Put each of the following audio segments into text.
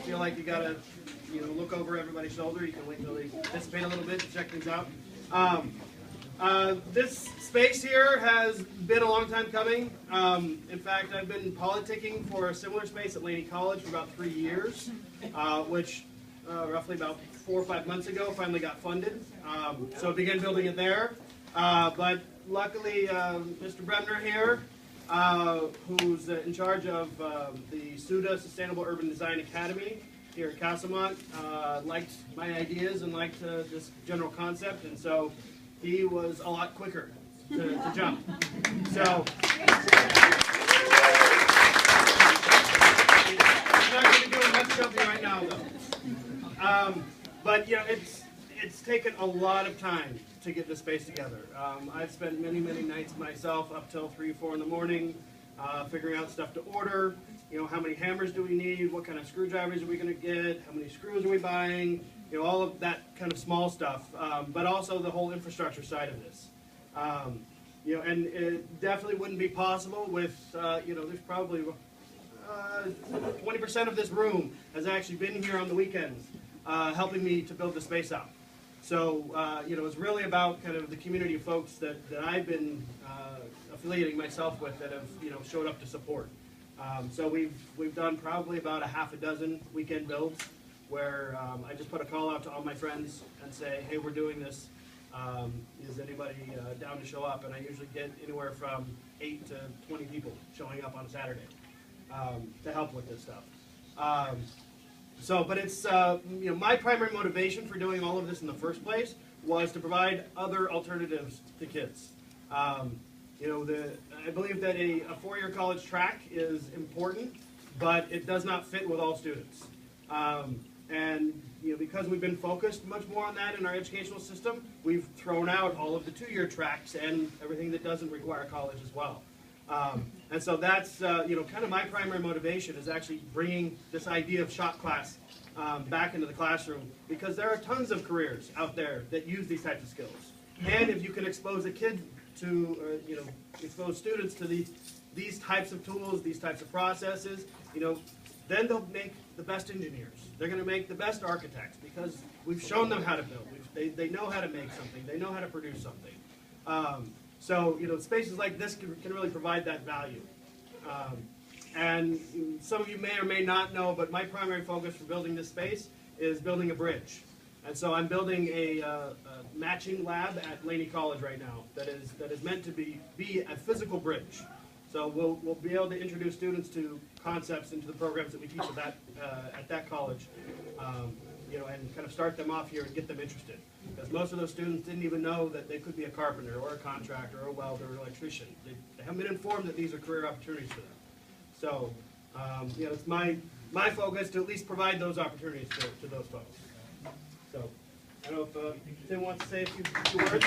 feel like you gotta, look over everybody's shoulder. You can wait until they dissipate a little bit to check things out. This space here has been a long time coming. In fact, I've been politicking for a similar space at Laney College for about 3 years, which roughly about 4 or 5 months ago finally got funded. So I began building it there. But luckily, Mr. Bremner here, who's in charge of the SUDA Sustainable Urban Design Academy here at Castlemont, liked my ideas and liked this general concept, and so he was a lot quicker to jump. So I'm not going to be doing much jumping right now, though. But it's taken a lot of time to get this space together. I've spent many nights myself up till 3 or 4 in the morning figuring out stuff to order. How many hammers do we need? What kind of screwdrivers are we going to get? How many screws are we buying? All of that kind of small stuff, but also the whole infrastructure side of this. And it definitely wouldn't be possible with, there's probably 20% of this room has actually been here on the weekends helping me to build the space out. So, it's really about kind of the community of folks that I've been affiliating myself with that have, showed up to support. So we've done probably about a half a dozen weekend builds where I just put a call out to all my friends and say, hey, we're doing this. Is anybody down to show up? And I usually get anywhere from 8 to 20 people showing up on a Saturday to help with this stuff. But it's, my primary motivation for doing all of this in the first place was to provide other alternatives to kids. I believe that a 4-year college track is important, but it does not fit with all students. Because we've been focused much more on that in our educational system, we've thrown out all of the 2-year tracks and everything that doesn't require college as well. And so that's, kind of my primary motivation is actually bringing this idea of shop class back into the classroom, because there are tons of careers out there that use these types of skills. And if you can expose a kid to, expose students to these types of tools, these types of processes, then they'll make the best engineers. They're going to make the best architects because we've shown them how to build. They know how to make something. They know how to produce something. Spaces like this can really provide that value. And some of you may or may not know, but my primary focus for building this space is building a bridge. And so I'm building a matching lab at Laney College right now that is meant to be a physical bridge. So we'll be able to introduce students to concepts into the programs that we teach at that college, and kind of start them off here and get them interested. Because most of those students didn't even know that they could be a carpenter or a contractor or a welder or an electrician. They haven't been informed that these are career opportunities for them. So, it's my focus to at least provide those opportunities to those folks. So, I don't know if Tim wants to say a few words.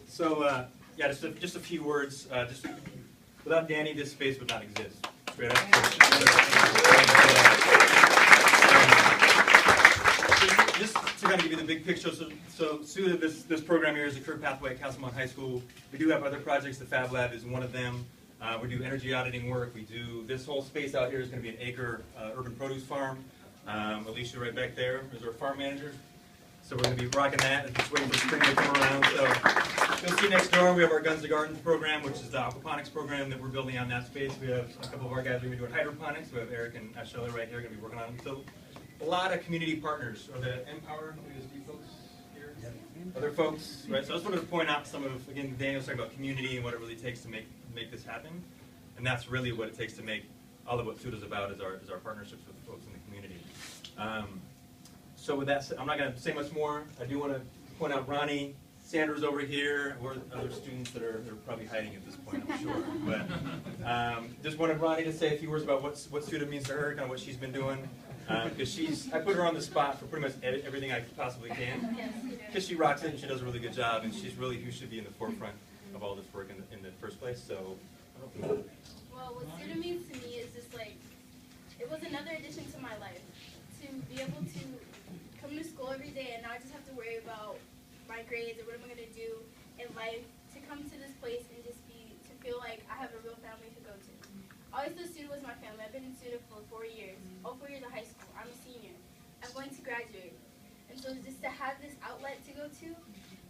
So, just a few words. Without Danny, this space would not exist. Straight up. Just to kind of give you the big picture, so SUDA, this program here is a career pathway at Castlemont High School. We do have other projects. The FAB Lab is one of them. We do energy auditing work. We do this whole space out here is going to be an acre urban produce farm. Alicia right back there is our farm manager. So we're going to be rocking that and just waiting for spring to come around. So you'll see next door we have our Guns to Gardens program, which is the aquaponics program that we're building on that space. We have a couple of our guys going to be doing hydroponics. We have Eric and Ashella right here going to be working on them. So a lot of community partners, or the Empower folks here, other folks, right? So I just wanted to point out some of, again, Daniel's talking about community and what it really takes to make this happen. And that's really what it takes to make all of what SUDA's about is our partnerships with folks in the community. So with that said, I'm not going to say much more. I do want to point out Ronnie, Sandra's over here, or other students that are probably hiding at this point, I'm sure. But just wanted Ronnie to say a few words about what SUDA means to her, kind of what she's been doing. Because I put her on the spot for pretty much everything I possibly can. Because she rocks it and she does a really good job, and she's really who should be in the forefront of all this work in the first place. So, I don't know. Well, what SUDA means to me is just like, it was another addition to my life. To be able to come to school every day and not just have to worry about my grades or what am I going to do in life, to come to this place and just to feel like I family to go to. I always thought Suda was my family. I've been in Suda for 4 years, all 4 years of high school. I'm a senior. I'm going to graduate. And so just to have this outlet to go to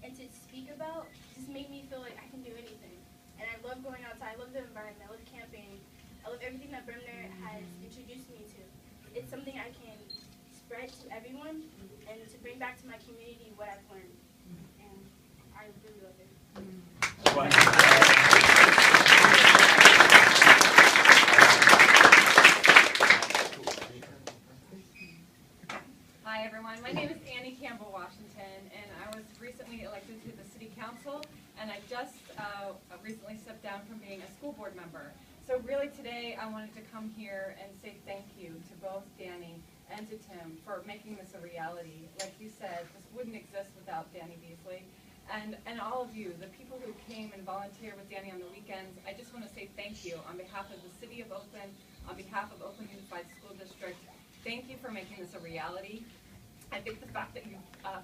and to speak about just made me feel like I can do anything. And I love going outside. I love the environment. I love camping. I love everything that Bremner has introduced me to. It's something I can spread to everyone and to bring back to my community what I've learned. And I really love it. Hi everyone, my name is Annie Campbell Washington, and I was recently elected to the City Council, and I just recently stepped down from being a school board member. So really today I wanted to come here and say thank you to both Danny and to Tim for making this a reality. Like you said, this wouldn't exist without Danny Beasley. And all of you, the people who came and volunteered with Danny on the weekends, I just want to say thank you on behalf of the City of Oakland, on behalf of Oakland Unified School District. Thank you for making this a reality. I think the fact that you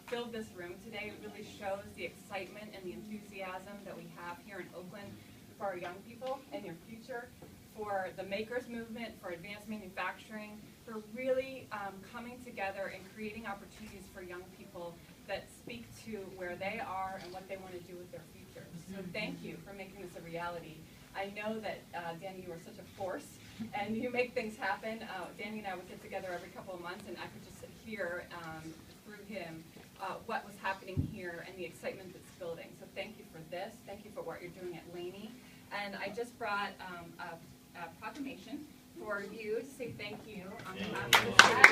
filled this room today really shows the excitement and the enthusiasm that we have here in Oakland for our young people and your future, for the makers movement, for advanced manufacturing, for really coming together and creating opportunities for young people that speak to where they are and what they want to do with their futures. So thank you for making this a reality. I know that, Danny, you are such a force, and you make things happen. Danny and I would get together every couple of months, and I could just hear through him what was happening here and the excitement that's building. So thank you for this. Thank you for what you're doing at Laney. And I just brought a proclamation for you to say thank you on behalf of the city.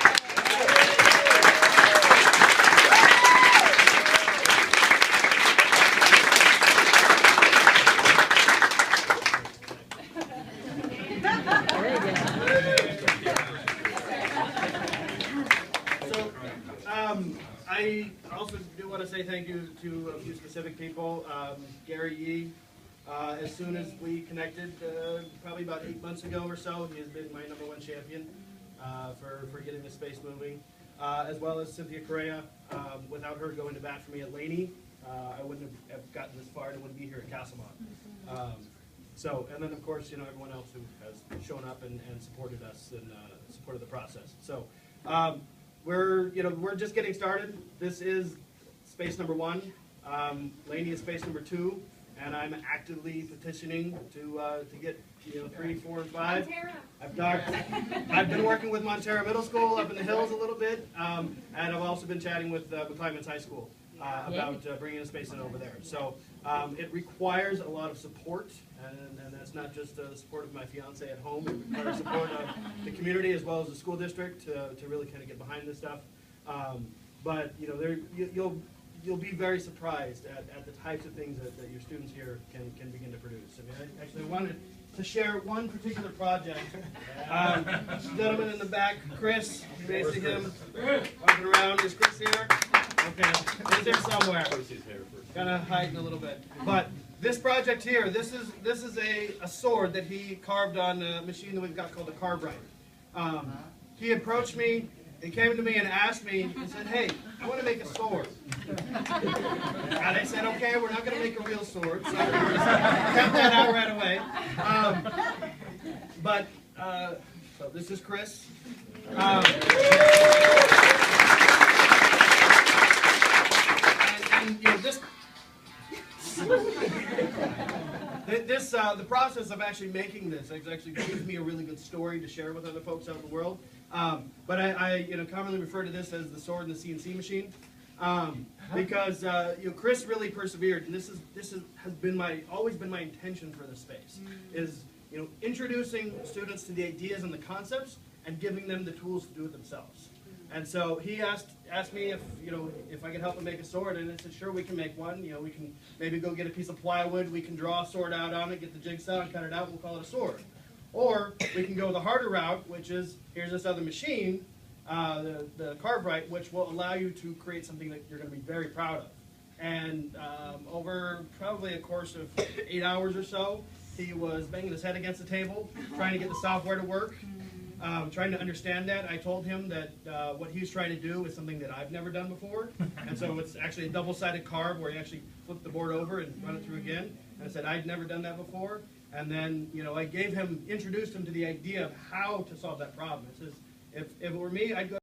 I also do want to say thank you to a few specific people. Gary Yee, as soon as we connected, probably about 8 months ago or so, he has been my #1 champion for getting this space moving. As well as Cynthia Correa. Without her going to bat for me at Laney, I wouldn't have gotten this far and I wouldn't be here at Castlemont. And then of course, everyone else who has shown up and supported us and supported the process. So. We're just getting started. This is space #1. Laney is space #2, and I'm actively petitioning to get 3, 4, and 5. I've been working with Montera Middle School up in the hills a little bit, and I've also been chatting with McClymonds High School about bringing a space in over there. So it requires a lot of support, and that's not just the support of my fiance at home. It requires support of the community as well as the school district to really kind of get behind this stuff. But you'll be very surprised at the types of things that your students here can begin to produce. I wanted to share one particular project. Gentleman in the back, Chris, you may see him walking around. Is Chris here? Okay, he's there somewhere. Kind of hiding a little bit. But this project here, this is a sword that he carved on a machine that we've got called a carve-right. He approached me. He came to me and asked me, he said, "Hey, I want to make a sword." And I said, "Okay, we're not going to make a real sword." So kept that out right away. So this is Chris. The process of actually making this actually gives me a really good story to share with other folks out in the world. But I commonly refer to this as the sword and the CNC machine, because Chris really persevered, and this has always been my intention for this space is introducing students to the ideas and the concepts and giving them the tools to do it themselves. And so he asked me if I could help him make a sword, and I said, sure, we can make one. We can maybe go get a piece of plywood, we can draw a sword out on it, get the jigsaw and cut it out, and we'll call it a sword. Or we can go the harder route, which is, here's this other machine, the carve-right, which will allow you to create something that you're going to be very proud of. And over probably a course of 8 hours or so, he was banging his head against the table, trying to get the software to work. Trying to understand that. I told him that what he was trying to do is something that I've never done before. And so it's actually a double-sided carve where you actually flip the board over and run it through again. And I said, I'd never done that before. And then, you know, I introduced him to the idea of how to solve that problem. It says, if it were me, I'd go